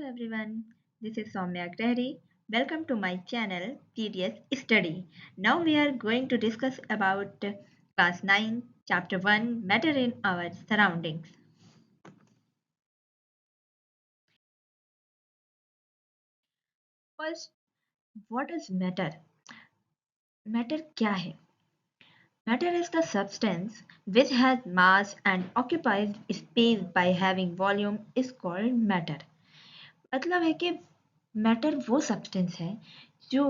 everyone, this is Soumya Agrawal. Welcome to my channel TDS Study. Now we are going to discuss about class 9 chapter 1 matter in our surroundings. First, what is matter? Matter क्या है? Matter is the substance which has mass and occupies space by having volume is called matter. मतलब है कि matter वो substance है जो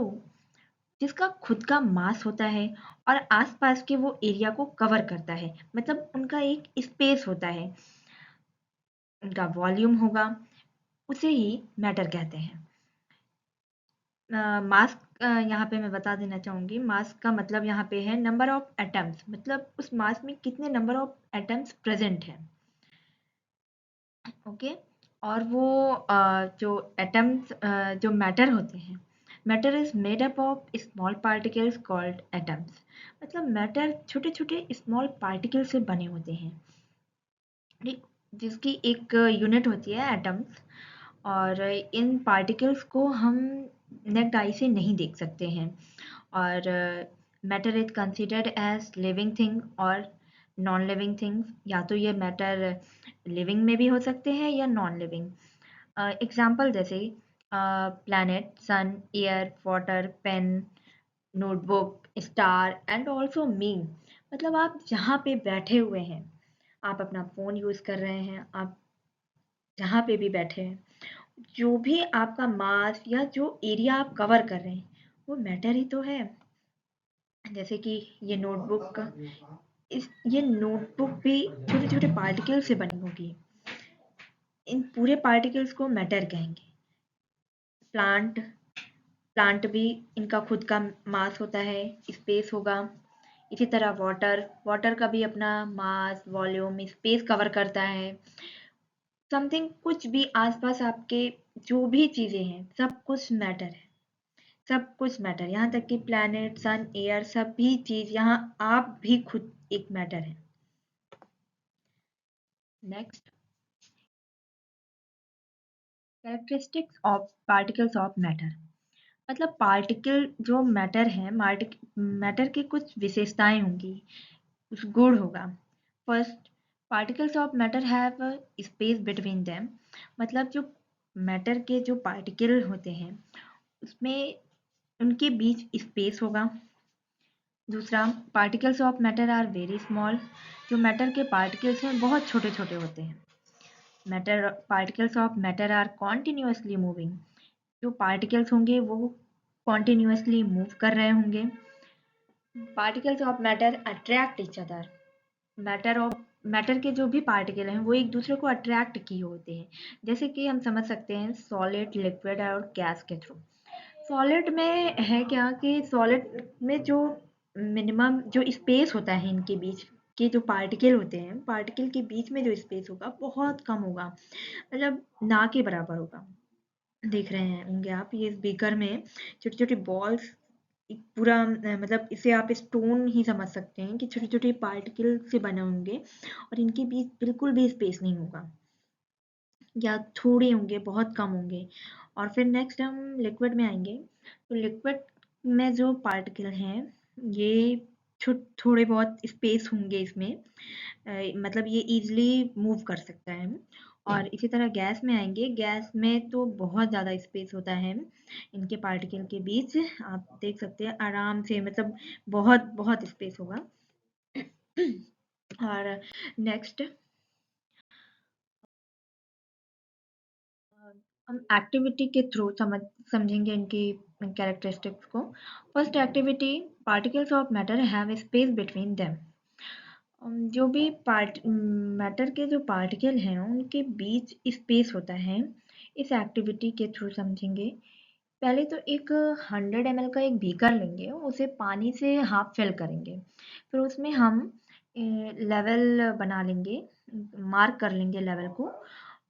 जिसका खुद का मास होता है और आसपास के वो एरिया को कवर करता है, मतलब उनका एक स्पेस होता है, उनका वॉल्यूम होगा, उसे ही मैटर कहते हैं। मास यहाँ पे मैं बता देना चाहूँगी, मास का मतलब यहाँ पे है नंबर ऑफ एटम्स, मतलब उस मास में कितने नंबर ऑफ एटम्स प्रेजेंट हैं। ओके, और वो जो एटम्स जो मैटर होते हैं, matter is made up of small particles called atoms. मतलब मैटर छोटे छोटे स्मॉल पार्टिकल से बने होते हैं, ठीक, जिसकी एक यूनिट होती है एटम्स। और इन पार्टिकल्स को हम नेक्ड आई से नहीं देख सकते हैं। और matter is considered as living thing और नॉन लिविंग थिंग्स। या तो ये मैटर लिविंग में भी हो सकते हैं या नॉन लिविंग। एग्जाम्पल जैसे planet, sun, air, water, pen, notebook, star and also me. मतलब आप जहाँ पे बैठे हुए हैं, आप अपना फ़ोन यूज़ कर रहे हैं, आप जहाँ पे भी बैठे हैं, जो भी आपका मास या जो एरिया आप कवर कर रहे हैं, वो मैटर ही तो है। जैसे कि ये नोटबुक का ये नोटबुक भी छोटे छोटे पार्टिकल से बनी होगी। इन पूरे पार्टिकल्स को मैटर कहेंगे। प्लांट प्लांट भी, इनका खुद का मास होता है, स्पेस होगा। इसी तरह वाटर वाटर का भी अपना मास, वॉल्यूम, स्पेस कवर करता है। समथिंग, कुछ भी आसपास आपके जो भी चीज़ें हैं, सब कुछ मैटर है। सब कुछ मैटर, यहाँ तक कि प्लैनेट, सन, एयर, सभी चीज़, यहाँ आप भी खुद एक मैटर है। Next, characteristics of particles of matter. मतलब पार्टिकल जो मैटर है, मैटर की कुछ विशेषताएं होंगी, कुछ गुण होगा। First, particles of matter have space between them. मतलब जो मैटर के जो पार्टिकल होते हैं, उसमें उनके बीच स्पेस होगा। दूसरा, particles of matter are very small. जो मैटर के पार्टिकल्स हैं बहुत छोटे छोटे होते हैं। Matter particles of matter are continuously moving. जो पार्टिकल्स होंगे वो कॉन्टिन्यूसली मूव कर रहे होंगे। Particles of matter attract each other. Matter के जो भी पार्टिकल हैं वो एक दूसरे को अट्रैक्ट किए होते हैं। जैसे कि हम समझ सकते हैं सॉलिड, लिक्विड और गैस के थ्रू। सॉलिड में है क्या कि सॉलिड में जो मिनिमम जो स्पेस होता है इनके बीच के जो पार्टिकल होते हैं, पार्टिकल के बीच में जो स्पेस होगा बहुत कम होगा, मतलब ना के बराबर होगा। देख रहे हैं होंगे आप, ये इस बीकर में छोटी छोटी बॉल्स, एक पूरा मतलब इसे आप स्टोन ही समझ सकते हैं कि छोटे छोटे पार्टिकल से बने होंगे और इनके बीच बिल्कुल भी स्पेस नहीं होगा, या थोड़े होंगे, बहुत कम होंगे। और फिर नेक्स्ट हम लिक्विड में आएंगे। तो लिक्विड में जो पार्टिकल हैं, ये थोड़े बहुत स्पेस होंगे इसमें, मतलब ये इजीली मूव कर सकता है। और इसी तरह गैस में आएंगे। गैस में तो बहुत ज़्यादा स्पेस होता है इनके पार्टिकल के बीच, आप देख सकते हैं आराम से, मतलब बहुत बहुत स्पेस होगा। और नेक्स्ट हम एक्टिविटी के थ्रू समझेंगे इनकी कैरेक्टरिस्टिक्स को। First activity, particles of matter have space between them. जो भी मैटर के जो पार्टिकल हैं उनके बीच स्पेस होता है, इस एक्टिविटी के थ्रू समझेंगे। पहले तो एक 100 ml का एक बीकर लेंगे, उसे पानी से हाफ फिल करेंगे। फिर उसमें हम लेवल बना लेंगे, मार्क कर लेंगे लेवल को।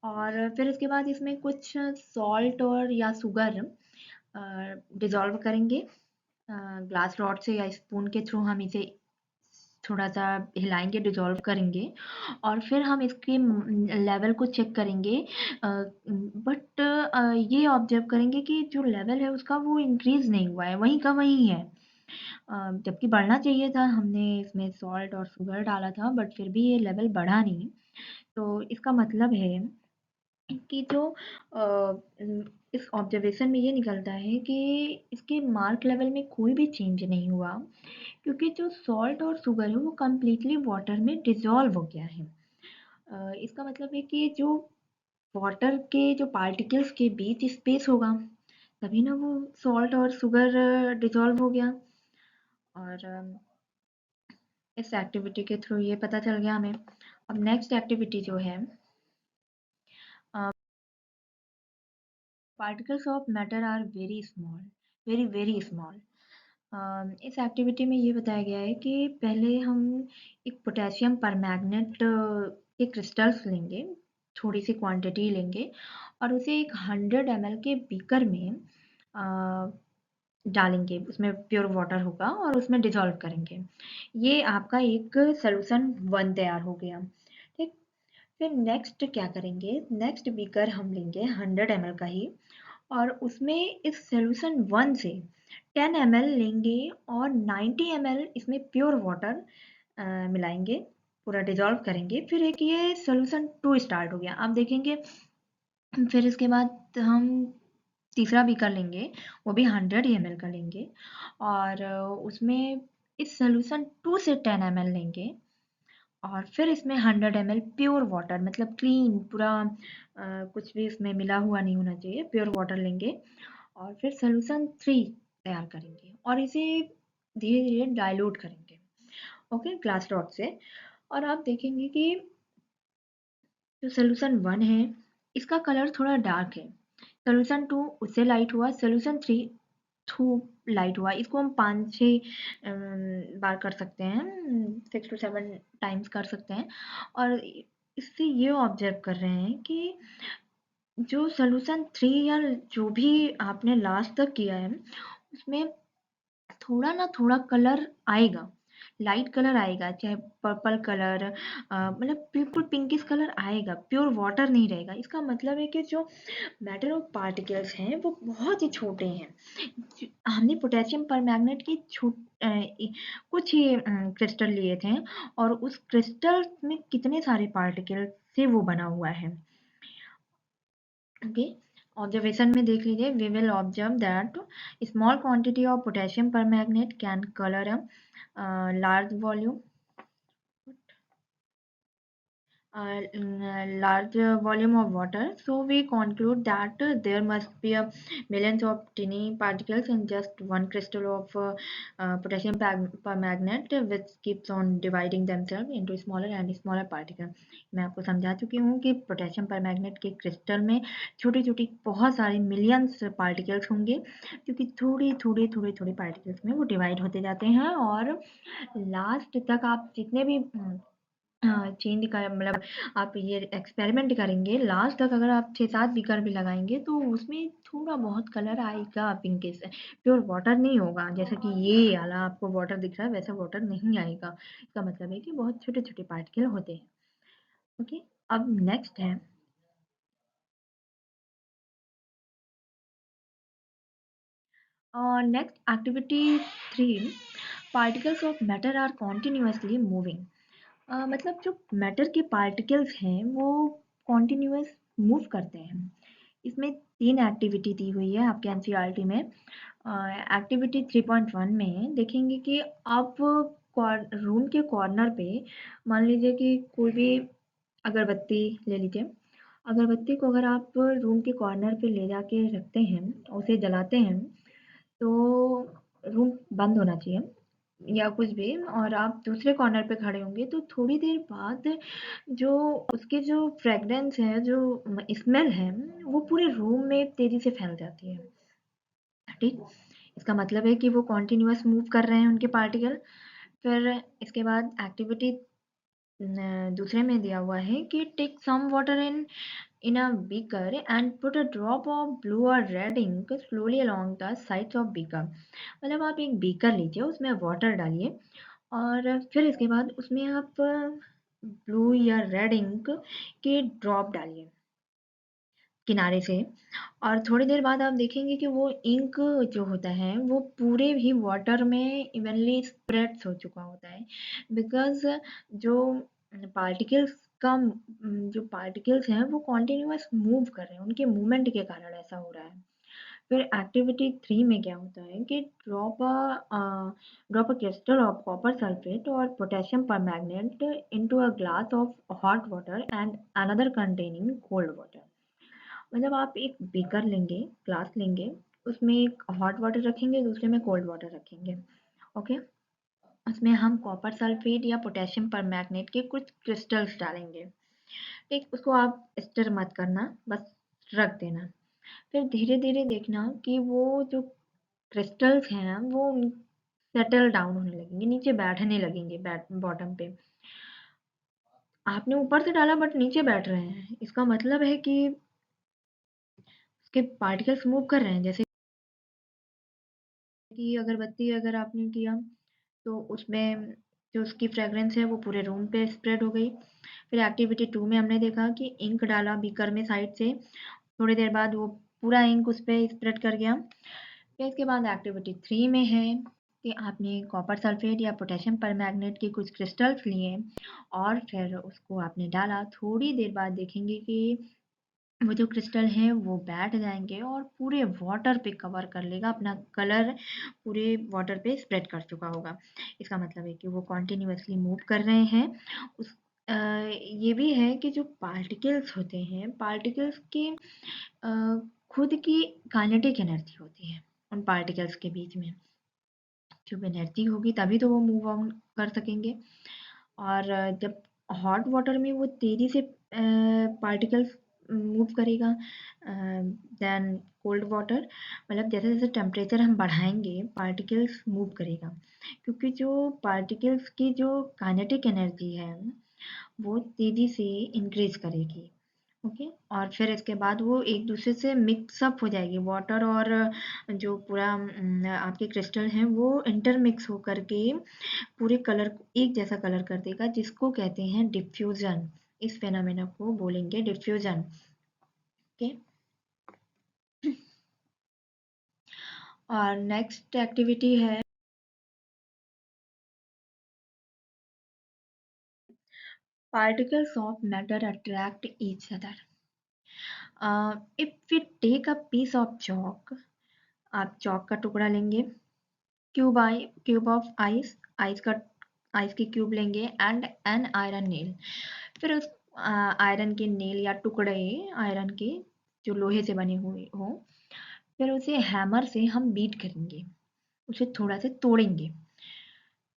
और फिर इसके बाद इसमें कुछ सॉल्ट और या शुगर डिज़ोल्व करेंगे। ग्लास रॉड से या स्पून के थ्रू हम इसे थोड़ा सा हिलाएंगे, डिजॉल्व करेंगे और फिर हम इसके लेवल को चेक करेंगे। बट ये ऑब्जर्व करेंगे कि जो लेवल है उसका वो इंक्रीज नहीं हुआ है, वहीं का वहीं है। जबकि बढ़ना चाहिए था, हमने इसमें सॉल्ट और शुगर डाला था बट फिर भी ये लेवल बढ़ा नहीं। तो इसका मतलब है कि जो इस ऑब्जर्वेशन में ये निकलता है कि इसके मार्क लेवल में कोई भी चेंज नहीं हुआ, क्योंकि जो सॉल्ट और शुगर है वो कम्प्लीटली वाटर में डिज़ोल्व हो गया है। इसका मतलब है कि जो वाटर के जो पार्टिकल्स के बीच स्पेस होगा, तभी ना वो सॉल्ट और शुगर डिज़ोल्व हो गया। और इस एक्टिविटी के थ्रू ये पता चल गया हमें। अब नेक्स्ट एक्टिविटी जो है, particles of matter are very small, very very small. इस एक्टिविटी में ये बताया गया है कि पहले हम एक पोटेशियम परमैंगनेट के क्रिस्टल्स लेंगे, थोड़ी सी क्वांटिटी लेंगे और उसे एक 100 ml के बीकर में डालेंगे। उसमें प्योर वाटर होगा और उसमें डिजॉल्व करेंगे। ये आपका एक सोल्यूशन 1 तैयार हो गया। ठीक। फिर नेक्स्ट क्या करेंगे, नेक्स्ट बीकर हम लेंगे 100 ml का ही और उसमें इस सोल्यूशन 1 से 10 ml लेंगे और 90 ml इसमें प्योर वाटर मिलाएंगे, पूरा डिजॉल्व करेंगे। फिर एक ये सोल्यूशन 2 स्टार्ट हो गया। आप देखेंगे फिर इसके बाद हम तीसरा बीकर लेंगे, वो भी 100 ml का लेंगे और उसमें इस सोल्यूशन 2 से 10 ml लेंगे और फिर इसमें 100 ml प्योर वाटर, मतलब क्लीन पूरा, कुछ भी इसमें मिला हुआ नहीं होना चाहिए, प्योर वाटर लेंगे और फिर सोल्यूशन 3 तैयार करेंगे और इसे धीरे धीरे डाइल्यूट करेंगे, ओके, ग्लास रॉड से। और आप देखेंगे कि जो सोल्यूशन 1 है इसका कलर थोड़ा डार्क है, सोल्यूशन 2 उससे लाइट हुआ, सोल्यूशन 3 थू लाइट हुआ। इसको हम 5-6 बार कर सकते हैं, 6 to 7 टाइम्स कर सकते हैं। और इससे ये ऑब्जर्व कर रहे हैं कि जो सोल्यूशन 3 या जो भी आपने लास्ट तक किया है उसमें थोड़ा ना थोड़ा कलर आएगा, लाइट कलर आएगा, चाहे पर्पल कलर, मतलब बिल्कुल पिंकिश कलर आएगा, प्योर वाटर नहीं रहेगा। इसका मतलब है कि जो मैटर ऑफ पार्टिकल्स हैं वो बहुत ही छोटे हैं। हमने पोटेशियम परमैंगनेट की कुछ ही क्रिस्टल लिए थे और उस क्रिस्टल में कितने सारे पार्टिकल से वो बना हुआ है। ओके, ऑब्जर्वेशन में देख लीजिए, we will observe that small quantity of potassium permanganate can colour a large volume, large volume of water. So we conclude that there must be a millions of tiny particles in just one crystal of potassium permanganate, which keeps on dividing themselves into smaller and smaller particles. मैं आपको समझा चुकी हूँ कि potassium permanganate के crystal में छोटी छोटी बहुत सारे मिलियंस पार्टिकल्स होंगे, क्योंकि थोड़े थोड़े थोड़े थोड़े पार्टिकल्स में वो डिवाइड होते जाते हैं और लास्ट तक आप जितने भी चेंज कर, मतलब आप ये एक्सपेरिमेंट करेंगे, लास्ट तक अगर आप 6-7 बीकर भी लगाएँगे तो उसमें थोड़ा बहुत कलर आएगा पिंकिश, प्योर वाटर नहीं होगा। जैसा कि ये वाला आपको वाटर दिख रहा है वैसा वाटर नहीं आएगा। इसका मतलब है कि बहुत छोटे-छोटे पार्टिकल होते हैं। ओके, अब नेक्स्ट है next activity 3, particles of matter are continuously moving. मतलब जो मैटर के पार्टिकल्स हैं वो कॉन्टिन्यूअस मूव करते हैं। इसमें 3 एक्टिविटी दी हुई है आपके एनसीईआरटी में। एक्टिविटी 3.1 में देखेंगे कि आप रूम के कॉर्नर पे, मान लीजिए कि कोई भी अगरबत्ती ले लीजिए। अगरबत्ती को अगर आप रूम के कॉर्नर पे ले जाके रखते हैं, उसे जलाते हैं, तो रूम बंद होना चाहिए या कुछ भी, और आप दूसरे कॉर्नर पे खड़े होंगे तो थोड़ी देर बाद जो उसकी जो फ्रेगरेंस है, जो स्मेल है, वो पूरे रूम में तेजी से फैल जाती है। ठीक, इसका मतलब है कि वो कॉन्टिन्यूअस मूव कर रहे हैं उनके पार्टिकल। फिर इसके बाद एक्टिविटी दूसरे में दिया हुआ है कि take some water in a beaker and put a drop of blue or red ink slowly along the sides of beaker। मतलब आप एक बीकर लीजिए, उसमें वाटर डालिए और फिर इसके बाद उसमें आप ब्लू या रेड इंक के ड्रॉप डालिए किनारे से। और थोड़ी देर बाद आप देखेंगे कि वो इंक जो होता है वो पूरे भी वाटर में इवनली स्प्रेड्स हो चुका होता है। बिकॉज जो पार्टिकल्स का जो पार्टिकल्स हैं वो कॉन्टिन्यूअस मूव कर रहे हैं, उनके मूवमेंट के कारण ऐसा हो रहा है। फिर एक्टिविटी 3 में क्या होता है कि drop a crystal of copper sulphate और potassium permanganate into a glass of hot water and another containing cold water. मतलब आप एक बीकर लेंगे, ग्लास लेंगे, उसमें एक हॉट वाटर रखेंगे, दूसरे में कोल्ड वाटर रखेंगे। ओके, उसमें हम कॉपर सल्फेट या पोटेशियम परमैंगनेट के कुछ क्रिस्टल्स डालेंगे। ठीक, उसको आप स्टर मत करना, बस रख देना। फिर धीरे धीरे देखना कि वो जो क्रिस्टल्स हैं वो सेटल डाउन होने लगेंगे, नीचे बैठने लगेंगे बॉटम पे। आपने ऊपर से डाला बट नीचे बैठ रहे हैं, इसका मतलब है कि उसके पार्टिकल्स मूव कर रहे हैं। जैसे कि अगरबत्ती अगर आपने किया तो उसमें जो उसकी फ्रेग्रेंस है वो पूरे रूम पे स्प्रेड हो गई। फिर एक्टिविटी 2 में हमने देखा कि इंक डाला बीकर में साइड से, थोड़ी देर बाद वो पूरा इंक उस पे स्प्रेड कर गया। फिर इसके बाद एक्टिविटी 3 में है कि आपने कॉपर सल्फेट या पोटेशियम परमैंगनेट के कुछ क्रिस्टल्स लिए और फिर उसको आपने डाला। थोड़ी देर बाद देखेंगे कि वो जो क्रिस्टल हैं वो बैठ जाएँगे और पूरे वाटर पे कवर कर लेगा, अपना कलर पूरे वाटर पे स्प्रेड कर चुका होगा। इसका मतलब है कि वो कंटीन्यूअसली मूव कर रहे हैं। उस ये भी है कि जो पार्टिकल्स होते हैं, पार्टिकल्स की खुद की काइनेटिक एनर्जी होती है उन पार्टिकल्स के बीच में। जब एनर्जी होगी तभी तो वो मूव ऑन कर सकेंगे। और जब हॉट वाटर में वो तेज़ी से पार्टिकल्स मूव करेगा देन कोल्ड वाटर, मतलब जैसे-जैसे टेम्परेचर हम बढ़ाएँगे पार्टिकल्स मूव करेगा। क्योंकि जो पार्टिकल्स की जो काइनेटिक एनर्जी है वो तेज़ी से इंक्रीज़ करेगी। ओके, और फिर इसके बाद वो एक दूसरे से मिक्स अप हो जाएगी वाटर और जो पूरा आपके क्रिस्टल हैं वो इंटरमिक्स होकर के पूरे कलर को एक जैसा कलर कर देगा, जिसको कहते हैं डिफ्यूजन। इस फेनोमेना को बोलेंगे डिफ्यूजन। ओके, और नेक्स्ट एक्टिविटी है particles of matter attract each other. If we take a piece of chalk, आप चौक का टुकड़ा लेंगे, क्यूब ऑफ आइस, आइस की क्यूब लेंगे एंड एन आयरन नेल। फिर उस आयरन के नेल या टुकड़े आयरन के जो लोहे से बने हुए हो, फिर उसे हैमर से हम बीट करेंगे, उसे थोड़ा से तोड़ेंगे।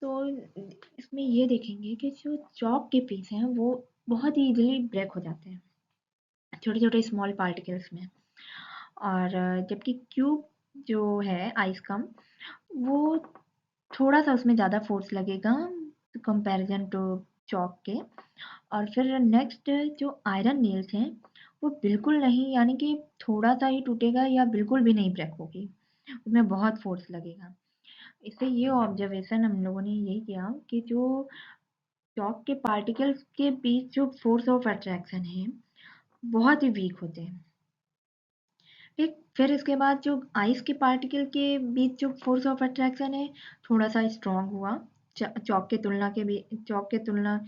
तो इसमें ये देखेंगे कि जो चॉक के पीस हैं वो बहुत ही इजीली ब्रेक हो जाते हैं छोटे छोटे स्मॉल पार्टिकल्स में। और जबकि क्यूब जो है आइस कम, वो थोड़ा सा उसमें ज़्यादा फोर्स लगेगा कंपैरिजन टू चॉक के। और फिर नेक्स्ट जो आयरन नेल्स हैं वो बिल्कुल नहीं, यानी कि थोड़ा सा ही टूटेगा या बिल्कुल भी नहीं ब्रेक होगी, उसमें बहुत फोर्स लगेगा। इससे ये ऑब्जर्वेशन हम लोगों ने यही किया कि जो चॉक के पार्टिकल्स के बीच जो फोर्स ऑफ अट्रैक्शन है बहुत ही वीक होते हैं। ठीक, फिर इसके बाद जो आइस के पार्टिकल के बीच जो फोर्स ऑफ अट्रैक्शन है थोड़ा सा स्ट्रांग हुआ चौक के तुलना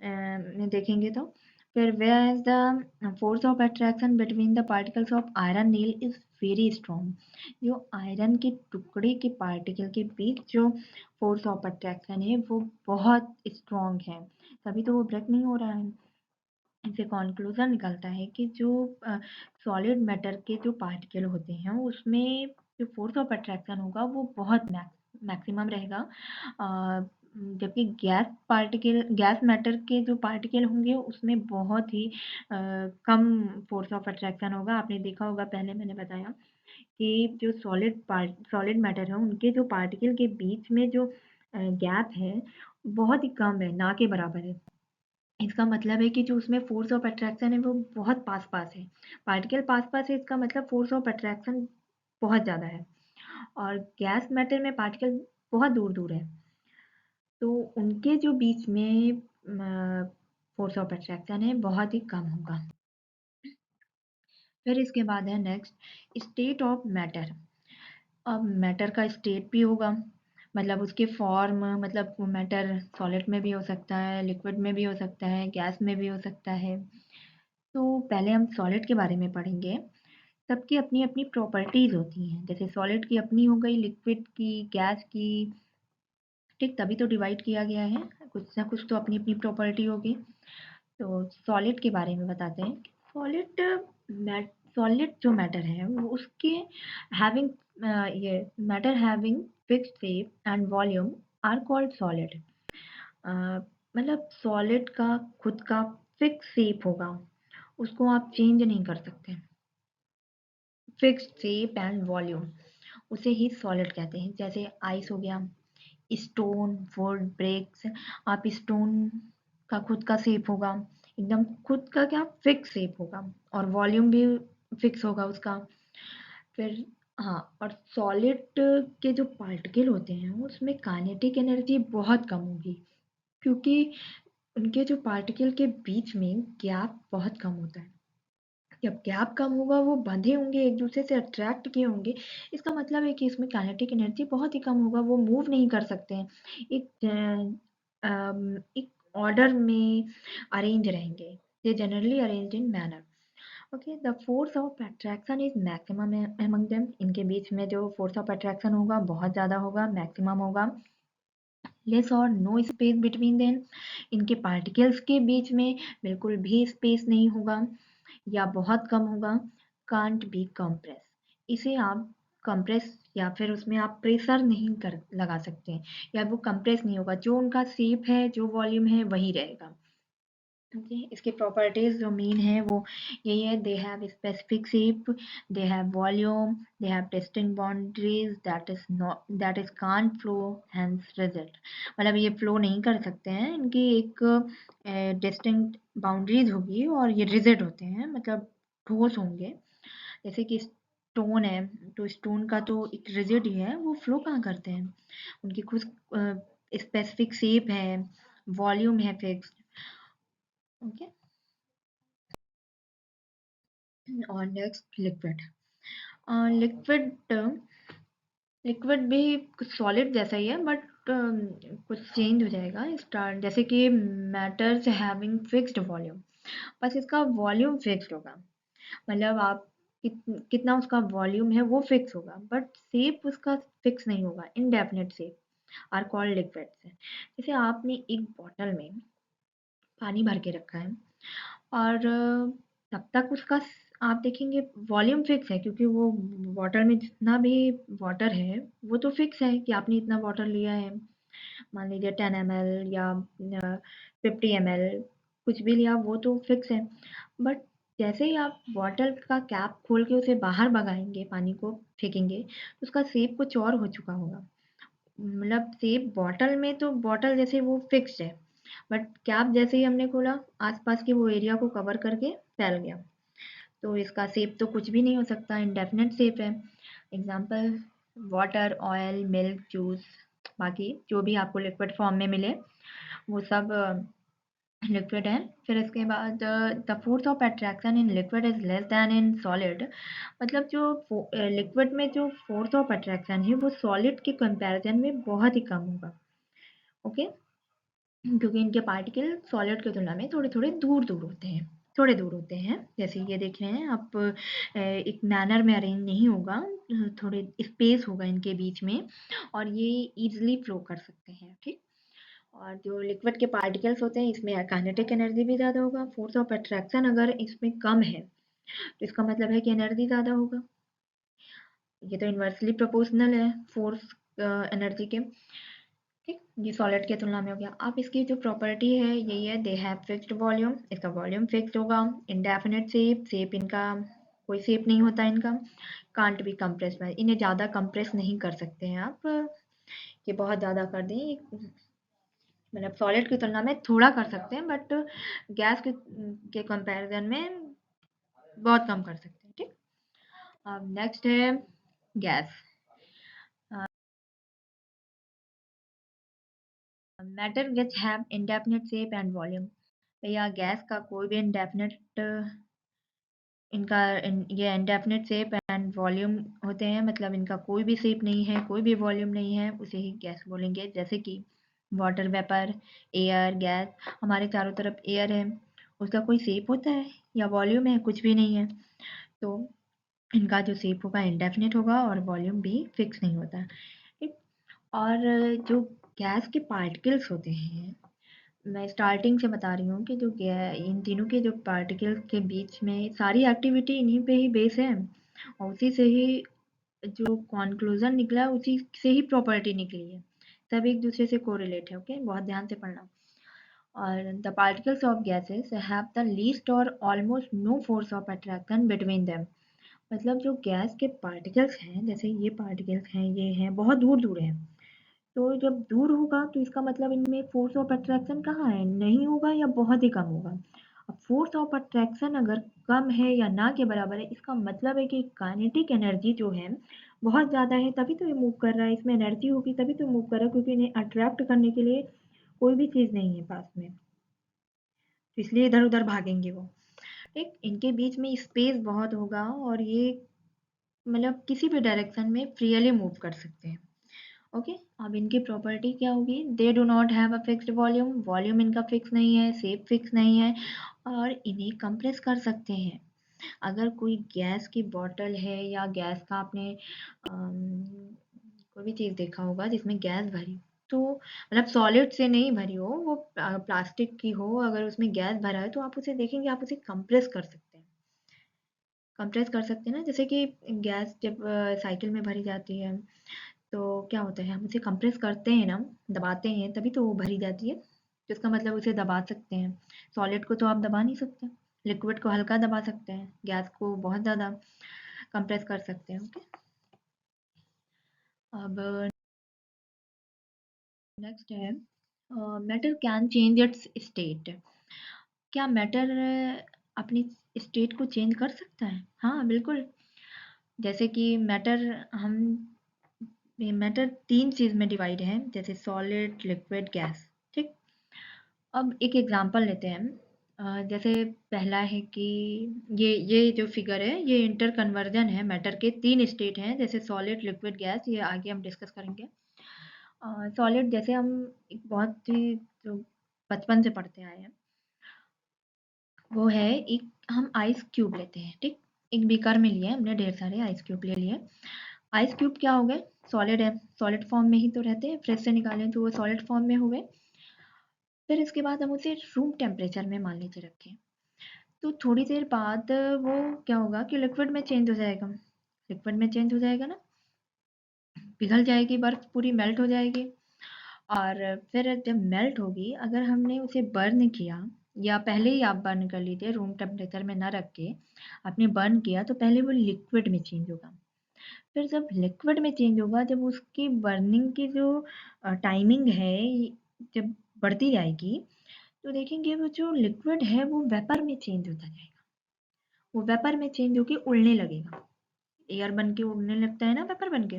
में देखेंगे तो। फिर whereas the force of attraction between the particles of iron nail is very strong, जो आयरन के टुकड़े के पार्टिकल के बीच जो फोर्स ऑफ अट्रैक्शन है वो बहुत स्ट्रांग है, तभी तो वो ब्रेक नहीं हो रहा है। इससे कॉन्क्लूजन निकलता है कि जो सॉलिड मैटर के जो पार्टिकल होते हैं उसमें जो फोर्स ऑफ अट्रैक्शन होगा वो बहुत मैक्सिमम रहेगा। जबकि गैस मैटर के जो पार्टिकल होंगे उसमें बहुत ही कम फोर्स ऑफ अट्रैक्शन होगा। आपने देखा होगा, पहले मैंने बताया कि जो सॉलिड मैटर है उनके जो पार्टिकल के बीच में जो गैप है बहुत ही कम है, ना के बराबर है। इसका मतलब है कि जो उसमें फ़ोर्स ऑफ अट्रैक्शन है वो बहुत पास-पास है। पार्टिकल पास-पास है, इसका मतलब फ़ोर्स ऑफ अट्रैक्शन बहुत ज़्यादा है। और गैस मैटर में पार्टिकल बहुत दूर-दूर है। तो उनके जो बीच में फोर्स ऑफ अट्रैक्शन है बहुत ही कम होगा। फिर इसके बाद है नेक्स्ट स्टेट ऑफ मैटर। अब मैटर का स्टेट भी होगा, मतलब उसके फॉर्म, मतलब वो मैटर सॉलिड में भी हो सकता है, लिक्विड में भी हो सकता है, गैस में भी हो सकता है। तो पहले हम सॉलिड के बारे में पढ़ेंगे। सबकी अपनी अपनी प्रॉपर्टीज होती हैं, जैसे सॉलिड की अपनी हो गई, लिक्विड की, गैस की, ठीक, तभी तो डिवाइड किया गया है, कुछ ना कुछ तो अपनी अपनी प्रॉपर्टी होगी। तो सॉलिड के बारे में बताते हैं। सॉलिड सॉलिड जो मैटर है वो उसके हैविंग ये matter having fixed shape and volume are called solid. मतलब सॉलिड का खुद का फिक्स शेप होगा, उसको आप चेंज नहीं कर सकते। फिक्स्ड शेप एंड वॉल्यूम, उसे ही सॉलिड कहते हैं। जैसे आइस हो गया, स्टोन, वुड, ब्रिक्स। आप स्टोन का खुद का शेप होगा, एकदम खुद का क्या फिक्स शेप होगा, और वॉल्यूम भी फिक्स होगा उसका। फिर हाँ, और सॉलिड के जो पार्टिकल होते हैं उसमें काइनेटिक एनर्जी बहुत कम होगी, क्योंकि उनके जो पार्टिकल के बीच में गैप बहुत कम होता है। जब गैप कम होगा, वो बंधे होंगे, एक दूसरे से अट्रैक्ट किए होंगे, इसका मतलब है कि इसमें काइनेटिक एनर्जी बहुत ही कम होगा, वो मूव नहीं कर सकते हैं, एक ऑर्डर में अरेंज रहेंगे, they generally arrange in manner. Okay, the force of attraction is maximum among them. इनके बीच में जो फोर्स ऑफ अट्रैक्शन होगा बहुत ज़्यादा होगा, मैक्सिमम होगा। लेस और नो स्पेस बिटवीन देम। इनके पार्टिकल्स के बीच में बिल्कुल भी स्पेस नहीं होगा या बहुत कम होगा। कांट बी कंप्रेस, इसे आप कंप्रेस या फिर उसमें आप प्रेशर नहीं कर लगा सकते हैं, या वो कंप्रेस नहीं होगा, जो उनका शेप है, जो वॉल्यूम है, वही रहेगा। ओके, इसकी प्रॉपर्टीज जो मेन है वो यही है, they have specific shape, they have volume, they have distinct boundaries that is not that is can't flow hence result. मतलब ये फ्लो नहीं कर सकते हैं, इनकी एक डिस्टिंक्ट बाउंड्रीज होगी, और ये रिजिड होते हैं, मतलब ठोस होंगे। जैसे कि स्टोन है, तो स्टोन का तो एक रिजिड ही है, वो फ्लो कहाँ करते हैं, उनकी खुद स्पेसिफिक शेप है, वॉल्यूम है फिक्स। ओके, और नेक्स्ट लिक्विड। लिक्विड लिक्विड भी कुछ सॉलिड जैसा ही है, बट कुछ चेंज हो जाएगा स्टार्ट, जैसे कि मैटर्स हैविंग फिक्स्ड वॉल्यूम, बस इसका वॉल्यूम फिक्स्ड होगा। मतलब आप कितना उसका वॉल्यूम है वो फिक्स होगा, बट शेप उसका फिक्स नहीं होगा, indefinite shape are called liquids. जैसे आपने एक बॉटल में पानी भर के रखा है, और तब तक उसका आप देखेंगे वॉल्यूम फिक्स है, क्योंकि वो वाटर में जितना भी वाटर है वो तो फिक्स है कि आपने इतना वाटर लिया है। मान लीजिए 10 ml या 50 ml, कुछ भी लिया वो तो फिक्स है। बट जैसे ही आप बॉटल का कैप खोल के उसे बाहर भगाएंगे, पानी को फेंकेंगे, तो उसका शेप कुछ और हो चुका होगा। मतलब शेप बॉटल में तो बॉटल जैसे वो फिक्स्ड है, बट कैप जैसे ही हमने खोला, आसपास के वो एरिया को कवर करके फैल गया, तो इसका शेप तो कुछ भी नहीं हो सकता, इंडेफिनेट शेप है। Example, water, oil, milk, juice, बाकी जो भी आपको लिक्विड फॉर्म में मिले वो सब लिक्विड है। फिर इसके बाद the force of attraction in liquid is less than in solid. मतलब जो लिक्विड में जो फोर्स ऑफ अट्रैक्शन है वो सॉलिड के कंपैरिजन में बहुत ही कम होगा। ओके, क्योंकि इनके पार्टिकल सॉलिड की तुलना में थोड़े थोड़े दूर दूर होते हैं, थोड़े दूर होते हैं। जैसे ये देख रहे हैं आप, एक मैनर में अरेंज नहीं होगा, थोड़े स्पेस होगा इनके बीच में, और ये इजीली फ्लो कर सकते हैं, ठीक। और जो लिक्विड के पार्टिकल्स होते हैं इसमें काइनेटिक एनर्जी भी ज़्यादा होगा। फोर्स ऑफ अट्रैक्शन अगर इसमें कम है तो इसका मतलब है कि एनर्जी ज़्यादा होगा, ये तो इन्वर्सली प्रोपोर्शनल है फोर्स एनर्जी के, ठीक। ये सॉलिड की तुलना में हो गया। अब इसकी जो प्रॉपर्टी है यही है, दे हैव फिक्स्ड वॉल्यूम, इसका वॉल्यूम फिक्स्ड होगा। इंडेफिनिट शेप, शेप इनका कोई शेप नहीं होता इनका। कांट बी कंप्रेस, इन्हें ज़्यादा कंप्रेस नहीं कर सकते हैं आप, ये बहुत ज़्यादा कर दें, मतलब सॉलिड की तुलना में थोड़ा कर सकते हैं, बट गैस के कंपैरिजन में बहुत कम कर सकते हैं, ठीक। अब नेक्स्ट है gas. Matter which have indefinite shape and volume, या गैस का कोई भी इंडेफिनिट, ये इंडेफिनिट शेप एंड वॉल्यूम होते हैं, मतलब इनका कोई भी शेप नहीं है, कोई भी वॉल्यूम नहीं है, उसे ही गैस बोलेंगे। जैसे कि वाटर वेपर, एयर, गैस। हमारे चारों तरफ एयर है, उसका कोई शेप होता है या वॉल्यूम है? कुछ भी नहीं है। तो इनका जो शेप होगा इंडेफिनिट होगा और वॉल्यूम भी फिक्स नहीं होता, ठीक। और जो गैस के पार्टिकल्स होते हैं, मैं स्टार्टिंग से बता रही हूँ कि इन तीनों के जो पार्टिकल्स के बीच में सारी एक्टिविटी इन्हीं पे ही बेस है, और उसी से ही जो कॉन्क्लूजन निकला उसी से ही प्रॉपर्टी निकली है। सब एक दूसरे से कोरिलेट है, ओके, बहुत ध्यान से पढ़ना। और the particles of gases have the least और almost no force of attraction between them. मतलब जो गैस के पार्टिकल्स हैं, जैसे ये पार्टिकल्स हैं, ये हैं, बहुत दूर दूर हैं। तो जब दूर होगा तो इसका मतलब इनमें फोर्स ऑफ अट्रैक्शन कहाँ है? नहीं होगा या बहुत ही कम होगा। अब फोर्स ऑफ अट्रैक्शन अगर कम है या ना के बराबर है, इसका मतलब है कि काइनेटिक एनर्जी जो है बहुत ज़्यादा है, तभी तो ये मूव कर रहा है। इसमें एनर्जी होगी तभी तो मूव कर रहा है, क्योंकि इन्हें अट्रैक्ट करने के लिए कोई भी चीज़ नहीं है पास में, तो इसलिए इधर उधर भागेंगे वो। एक इनके बीच में स्पेस बहुत होगा और ये मतलब किसी भी डायरेक्शन में फ्रीली मूव कर सकते हैं, ओके। अब इनकी प्रॉपर्टी क्या होगी? They do not have a fixed volume, volume इनका फिक्स नहीं है, शेप फिक्स नहीं है, और इन्हें कंप्रेस कर सकते हैं। अगर कोई गैस की बॉटल है या गैस का आपने कोई भी चीज़ देखा होगा जिसमें गैस भरी, तो मतलब सॉलिड से नहीं भरी हो, वो प्लास्टिक की हो, अगर उसमें गैस भरा है तो आप उसे देखेंगे, आप उसे कंप्रेस कर सकते हैं। कंप्रेस कर सकते हैं ना, जैसे कि गैस जब साइकिल में भरी जाती है तो क्या होता है, हम उसे कंप्रेस करते हैं ना, दबाते हैं, तभी तो वो भरी जाती है। तो इसका मतलब उसे दबा सकते हैं। सॉलिड को तो आप दबा नहीं सकते, लिक्विड को हल्का दबा सकते हैं, गैस को बहुत ज़्यादा कंप्रेस कर सकते हैं, ओके। अब नेक्स्ट है, matter can change it's state. क्या मैटर अपनी स्टेट को चेंज कर सकता है? हाँ, बिल्कुल। जैसे कि हम मैटर तीन चीज़ में डिवाइड है, जैसे सॉलिड, लिक्विड, गैस, ठीक। अब एक एग्जांपल लेते हैं। जैसे पहला है कि ये जो फिगर है ये इंटर कन्वर्जन है, मैटर के तीन स्टेट हैं, जैसे सॉलिड, लिक्विड, गैस, ये आगे हम डिस्कस करेंगे। सॉलिड जैसे हम एक बहुत ही जो बचपन से पढ़ते आए हैं, वो है एक, हम आइस क्यूब लेते हैं, ठीक। एक बीकर में लिए हमने ढेर सारे आइस क्यूब ले लिए। आइस क्यूब क्या हो गए? सॉलिड है, सॉलिड फॉर्म में ही तो रहते हैं, फ्रिज से निकालें तो वो सॉलिड फॉर्म में हो गए। फिर इसके बाद हम उसे रूम टेम्परेचर में मान लीजिए रखें, तो थोड़ी देर बाद वो क्या होगा कि लिक्विड में चेंज हो जाएगा। लिक्विड में चेंज हो जाएगा ना, पिघल जाएगी, बर्फ पूरी मेल्ट हो जाएगी। और फिर जब मेल्ट होगी, अगर हमने उसे बर्न किया, या पहले ही आप बर्न कर लीजिए रूम टेम्परेचर में ना रख के, आपने बर्न किया तो पहले वो लिक्विड में चेंज होगा। फिर जब लिक्विड में चेंज होगा, जब उसकी बर्निंग की जो टाइमिंग है जब बढ़ती जाएगी, तो देखेंगे वो जो लिक्विड है वो वेपर में चेंज होता जाएगा। वो वेपर में चेंज होके उड़ने लगेगा, एयर बन के उड़ने लगता है ना वेपर बन के।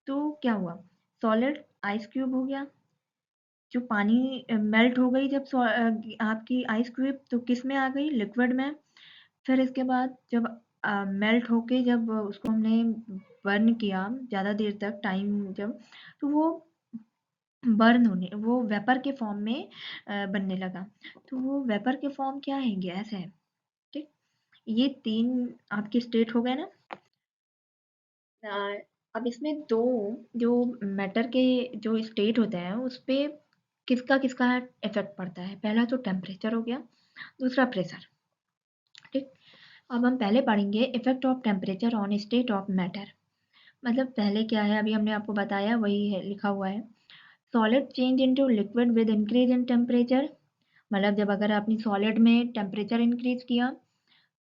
तो क्या हुआ? सॉलिड आइस क्यूब हो गया, जो पानी मेल्ट हो गई जब आपकी आइस क्यूब, तो किस में आ गई? लिक्विड में। फिर इसके बाद जब मेल्ट होके जब उसको हमने बर्न किया ज़्यादा देर तक टाइम जब, तो वो बर्न होने, वो वेपर के फॉर्म में बनने लगा। तो वो वेपर के फॉर्म क्या है? गैस है, ठीक। ये तीन आपके स्टेट हो गए ना। अ, अब इसमें दो जो मैटर के जो स्टेट होते हैं उस पे किसका किसका इफेक्ट पड़ता है? पहला तो टेम्परेचर हो गया, दूसरा प्रेशर, ठीक। अब हम पहले पढ़ेंगे effect of temperature on state of matter. मतलब पहले क्या है, अभी हमने आपको बताया वही है, लिखा हुआ है। Solid change into liquid with increase in temperature. मतलब जब अगर आपने सॉलिड में टेम्परेचर इंक्रीज किया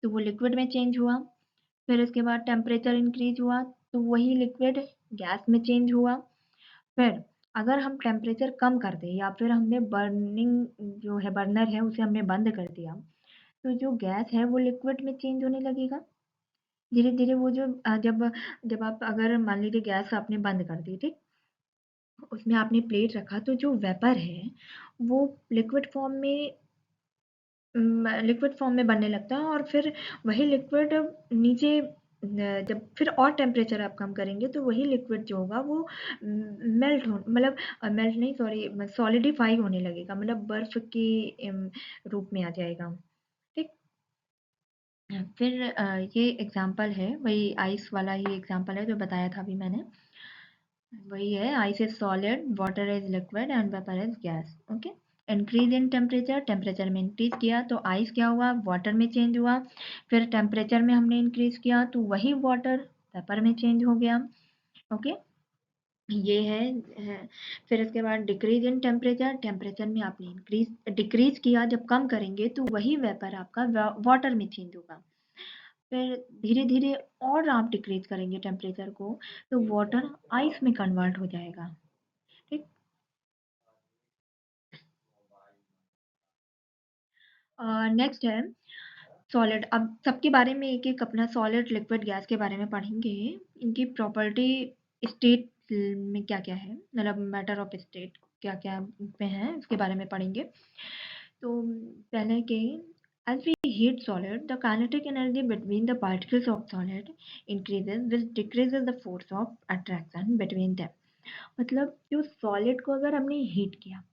तो वो लिक्विड में चेंज हुआ। फिर इसके बाद टेम्परेचर इंक्रीज हुआ तो वही लिक्विड गैस में चेंज हुआ। फिर अगर हम टेम्परेचर कम कर दें या फिर हमने बर्निंग जो है बर्नर है उसे हमने बंद कर दिया, तो जो गैस है वो लिक्विड में चेंज होने लगेगा। धीरे धीरे वो जो जब जब आप अगर मान लीजिए गैस आपने बंद कर दी, ठीक, उसमें आपने प्लेट रखा तो जो वेपर है वो लिक्विड फॉर्म में बनने लगता है और फिर वही लिक्विड नीचे जब फिर और टेम्परेचर आप कम करेंगे तो वही लिक्विड जो होगा वो मेल्ट हो मतलब मेल्ट नहीं सॉरी सॉलिडिफाई होने लगेगा, मतलब बर्फ के रूप में आ जाएगा। ठीक। फिर ये एग्जांपल है, वही आइस वाला ही एग्जांपल है जो बताया था अभी मैंने। वही है, ice is solid, water is liquid and vapour is gas. Okay. Increase in temperature, temperature में इंक्रीज किया तो आइस क्या हुआ, वाटर में चेंज हुआ। फिर टेम्परेचर में हमने इंक्रीज किया तो वही वाटर वेपर में चेंज हो गया। ओके। ये है। फिर इसके बाद डिक्रीज इन टेम्परेचर, टेम्परेचर में आपने डिक्रीज किया, जब कम करेंगे तो वही वेपर आपका वाटर में चेंज होगा। फिर धीरे धीरे और आप डिक्रीज करेंगे टेम्परेचर को तो वाटर आइस में कन्वर्ट हो जाएगा। ठीक। नेक्स्ट है सॉलिड। अब सबके बारे में एक एक अपना सॉलिड लिक्विड गैस के बारे में पढ़ेंगे। इनकी प्रॉपर्टी स्टेट में क्या क्या है, मतलब मैटर ऑफ स्टेट क्या क्या में है उसके बारे में पढ़ेंगे। तो पहले के as we heat solid, the kinetic energy between the particles of solid increases, which decreases the force of attraction between them। मतलब जो सॉलिड को अगर हमने हीट किया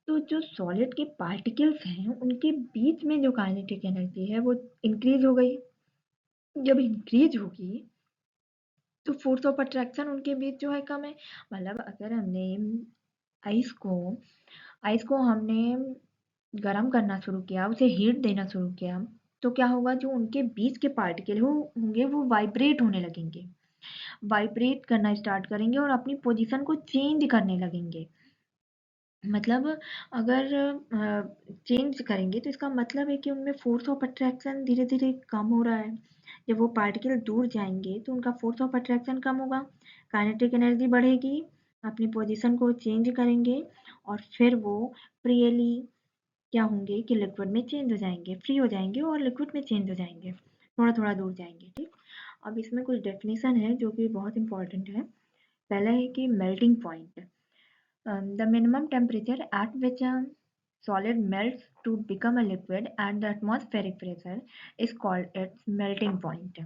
तो जो सॉलिड के पार्टिकल्स हैं उनके बीच में जो काइनेटिक एनर्जी है वो इंक्रीज हो गई। जब इंक्रीज होगी तो फोर्स ऑफ अट्रैक्शन उनके बीच जो है कम है। मतलब अगर हमने आइस को आइस को हमने गरम करना शुरू किया, उसे हीट देना शुरू किया, तो क्या होगा, जो उनके बीच के पार्टिकल होंगे वो वाइब्रेट होने लगेंगे, वाइब्रेट करना स्टार्ट करेंगे और अपनी पोजीशन को चेंज करने लगेंगे। मतलब अगर चेंज करेंगे तो इसका मतलब है कि उनमें फोर्स ऑफ अट्रैक्शन धीरे धीरे कम हो रहा है। जब वो पार्टिकल दूर जाएंगे तो उनका फोर्स ऑफ अट्रैक्शन कम होगा, काइनेटिक एनर्जी बढ़ेगी, अपनी पोजीशन को चेंज करेंगे और फिर वो फ्रीली क्या होंगे कि लिक्विड में चेंज हो जाएंगे, फ्री हो जाएंगे और लिक्विड में चेंज हो जाएंगे, थोड़ा थोड़ा दूर जाएंगे। ठीक। अब इसमें कुछ डेफिनेशन है जो कि बहुत इंपॉर्टेंट है। पहला है कि melting point, the minimum temperature at which a solid melts to become a liquid at the atmospheric pressure is called its melting point।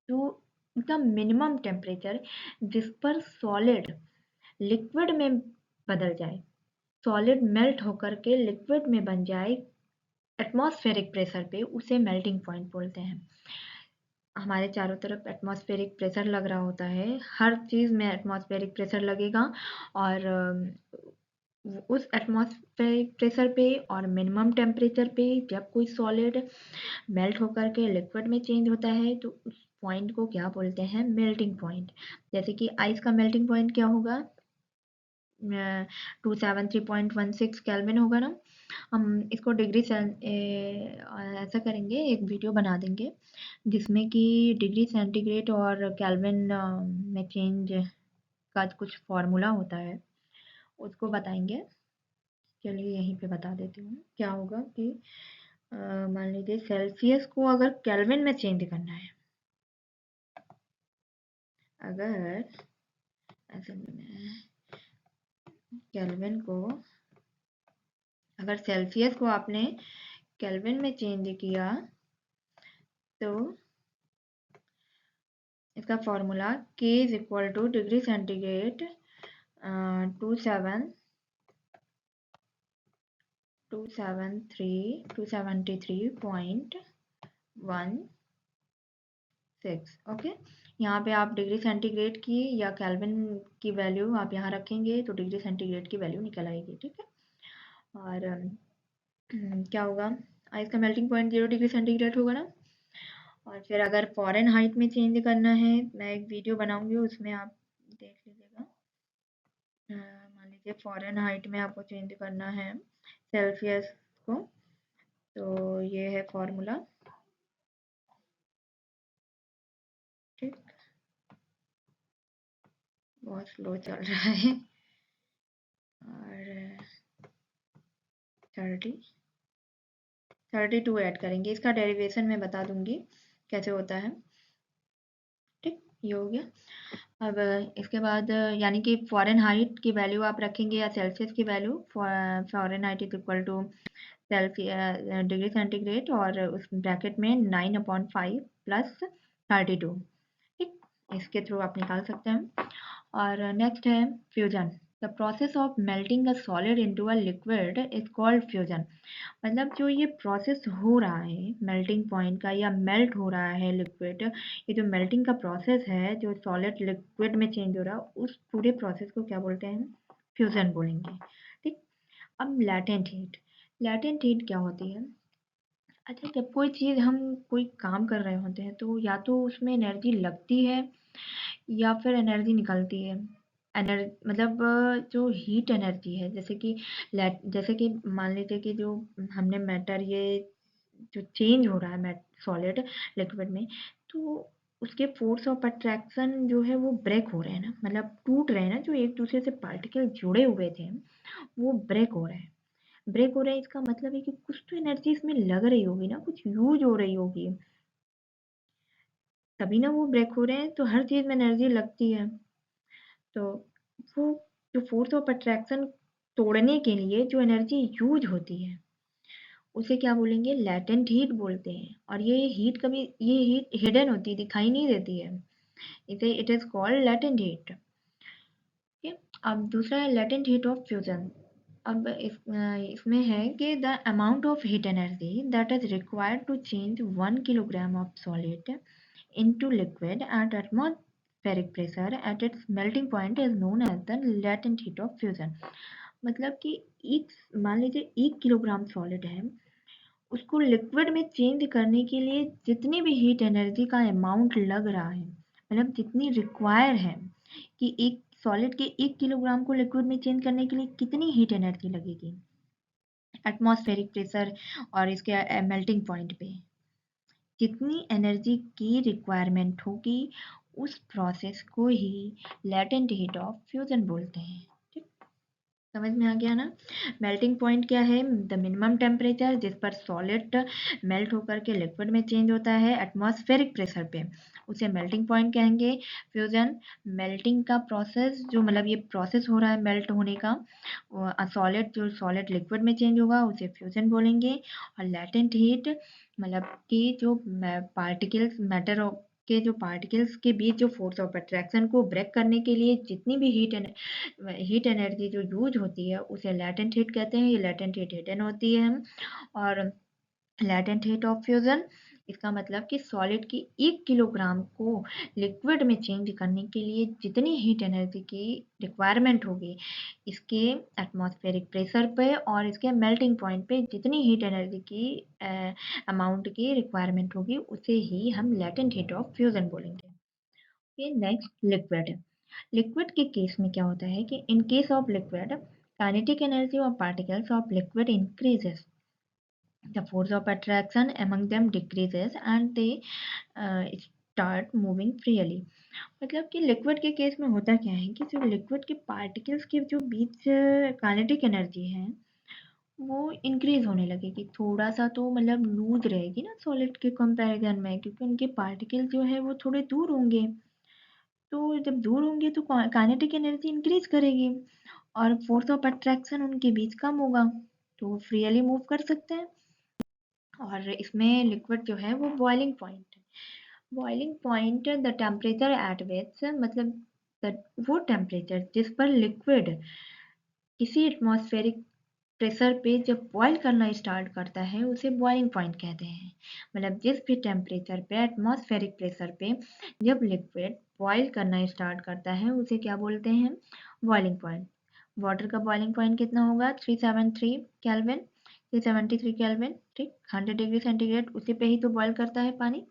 तो द मिनिमम टेम्परेचर जिस पर सॉलिड लिक्विड में बदल जाए, सॉलिड मेल्ट होकर के लिक्विड में बन जाए एटमॉस्फेरिक प्रेशर पे, उसे मेल्टिंग पॉइंट बोलते हैं। हमारे चारों तरफ एटमॉस्फेरिक प्रेशर लग रहा होता है, हर चीज़ में एटमॉस्फेरिक प्रेशर लगेगा और उस एटमॉस्फेरिक प्रेशर पे और मिनिमम टेम्परेचर पे जब कोई सॉलिड मेल्ट होकर के लिक्विड में चेंज होता है तो उस पॉइंट को क्या बोलते हैं, मेल्टिंग पॉइंट। जैसे कि आइस का मेल्टिंग पॉइंट क्या होगा, 273.16 केल्विन होगा ना। हम इसको डिग्री ऐसा करेंगे, एक वीडियो बना देंगे जिसमें कि डिग्री सेंटीग्रेड और केल्विन में चेंज का कुछ फॉर्मूला होता है, उसको बताएंगे। चलिए यहीं पे बता देती हूँ क्या होगा कि मान लीजिए सेल्सियस को अगर केल्विन में चेंज करना है, अगर असल में केल्विन को अगर सेल्सियस को आपने केल्विन में चेंज किया तो इसका formula K is equal two degree centigrade 273.16। Okay. यहाँ पे आप डिग्री सेंटीग्रेड की या केल्विन की वैल्यू आप यहाँ रखेंगे तो डिग्री सेंटीग्रेड की वैल्यू निकल आएगी। ठीक है। और क्या होगा, आइस का मेल्टिंग पॉइंट 0 डिग्री सेंटीग्रेड होगा ना। और फिर अगर फॉरेन हाइट में चेंज करना है, मैं एक वीडियो बनाऊंगी उसमें आप देख लीजिएगा। मान लीजिए फॉरेन हाइट में आपको चेंज करना है सेल्सियस को, तो ये है फॉर्मूला। ठीक। बहुत स्लो चल रहा है। और 32 ऐड करेंगे, इसका डेरिवेशन मैं बता दूंगी कैसे होता है। ठीक। ये हो गया। अब इसके बाद यानी कि फ़ारेनहाइट की वैल्यू आप रखेंगे या सेल्सियस की value. Fahrenheit is equal two degree centigrade और उस ब्रैकेट में 9/5 प्लस 32। ठीक, इसके थ्रू आप निकाल सकते हैं। और नेक्स्ट है fusion. The process of melting a solid into a liquid is called fusion. मतलब जो ये प्रोसेस हो रहा है मेल्टिंग पॉइंट का या मेल्ट हो रहा है लिक्विड, ये जो मेल्टिंग का प्रोसेस है जो सॉलिड लिक्विड में चेंज हो रहा है उस पूरे प्रोसेस को क्या बोलते हैं? फ्यूजन बोलेंगे। ठीक। अब लैटेंट हीट। लैटेंट हीट क्या होती है? अच्छा, जब कोई चीज़ हम कोई काम कर रहे होते हैं तो या तो उसमें एनर्जी लगती है या फिर एनर्जी निकलती है। मतलब जो हीट एनर्जी है जैसे कि मान लीजिए कि जो हमने मैटर ये जो चेंज हो रहा है मैट सॉलिड लिक्विड में, तो उसके फोर्स ऑफ अट्रैक्शन जो है वो ब्रेक हो रहे हैं ना, मतलब टूट रहे हैं ना, जो एक दूसरे से पार्टिकल जुड़े हुए थे वो ब्रेक हो रहे हैं। ब्रेक हो रहे हैं इसका मतलब है कि कुछ तो एनर्जी इसमें लग रही होगी ना, कुछ यूज हो रही होगी, तभी ना वो ब्रेक हो रहे हैं। तो हर चीज में एनर्जी लगती है। तो वो जो फोर्स ऑफ अट्रैक्शन तोड़ने के लिए जो एनर्जी यूज होती है उसे क्या बोलेंगे? लैटेंट हीट बोलते हैं। और ये हीट हिडन होती है, दिखाई नहीं देती है, इसे it is called latent heat. ठीक है। अब दूसरा है लैटेंट हीट ऑफ फ्यूजन। अब इसमें है कि the amount of heat energy that is required to change 1 kilogram of solid into liquid at atmospheric pressure at its melting point is known as the latent heat of fusion। मतलब कि एक मान लीजिए 1 kilogram solid है, उसको liquid में change करने के लिए जितनी भी हीट एनर्जी का अमाउंट लग रहा है, मतलब जितनी रिक्वायर है कि एक सॉलिड के 1 किलोग्राम को लिक्विड में चेंज करने के लिए कितनी हीट एनर्जी लगेगी एटमॉस्फेरिक प्रेशर और इसके मेल्टिंग पॉइंट पे, जितनी एनर्जी की रिक्वायरमेंट होगी उस प्रोसेस को ही लेटेंट हीट ऑफ फ्यूजन बोलते हैं। ठीक, समझ में आ गया ना? मेल्टिंग पॉइंट क्या है? द मिनिमम टेम्परेचर जिस पर सॉलिड मेल्ट होकर के लिक्विड में चेंज होता है एटमॉस्फेरिक प्रेशर पे, उसे मेल्टिंग पॉइंट कहेंगे। फ्यूजन मेल्टिंग का प्रोसेस, जो मतलब ये प्रोसेस हो रहा है मेल्ट होने का, जो सॉलिड लिक्विड में चेंज होगा उसे फ्यूजन बोलेंगे। और लेटेंट हीट मतलब कि जो पार्टिकल्स मैटर के जो पार्टिकल्स के बीच जो फोर्स ऑफ अट्रैक्शन को ब्रेक करने के लिए जितनी भी हीट एनर्जी जो यूज होती है उसे लेटेंट हीट कहते हैं। ये लेटेंट हीट हिडन होती है। और लेटेंट हीट ऑफ फ्यूजन, इसका मतलब कि सॉलिड की 1 किलोग्राम को लिक्विड में चेंज करने के लिए जितनी हीट एनर्जी की रिक्वायरमेंट होगी, इसके एटमॉस्फेरिक प्रेशर पे और इसके मेल्टिंग पॉइंट पे जितनी हीट एनर्जी की अमाउंट की रिक्वायरमेंट होगी उसे ही हम लेटेंट हीट ऑफ फ्यूजन बोलेंगे। ये नेक्स्ट लिक्विड। लिक्विड के केस में क्या होता है कि in case of liquid kinetic energy of particles of liquid increases, the force of attraction among them decreases and they start moving freely। मतलब कि लिक्विड के केस में होता क्या है कि जो लिक्विड के पार्टिकल्स के जो बीच काइनेटिक एनर्जी है वो इंक्रीज होने लगेगी, थोड़ा सा तो मतलब लूज रहेगी ना सॉलिड के कंपैरिजन में, क्योंकि उनके पार्टिकल जो है वो थोड़े दूर होंगे। तो जब दूर होंगे तो काइनेटिक एनर्जी इंक्रीज करेगी और फोर्स ऑफ अट्रैक्शन उनके बीच कम होगा, तो वो फ्रीली मूव कर सकते हैं। और इसमें लिक्विड जो है वो बॉइलिंग पॉइंट है। Boiling point the temperature at विच, मतलब वो टेम्परेचर जिस पर लिक्विड किसी एटमॉस्फेरिक प्रेशर पे जब बॉईल करना स्टार्ट करता है उसे बॉइलिंग पॉइंट कहते हैं। मतलब जिस भी टेम्परेचर पे एटमॉस्फेरिक प्रेशर पे जब लिक्विड बॉईल करना स्टार्ट करता है उसे क्या बोलते हैं? Boiling point. वाटर का बॉइलिंग पॉइंट कितना होगा? 373 केल्विन, 373 केल्विन। ठीक, 100 डिग्री सेंटीग्रेड उसी पे ही तो बॉईल करता है पानी।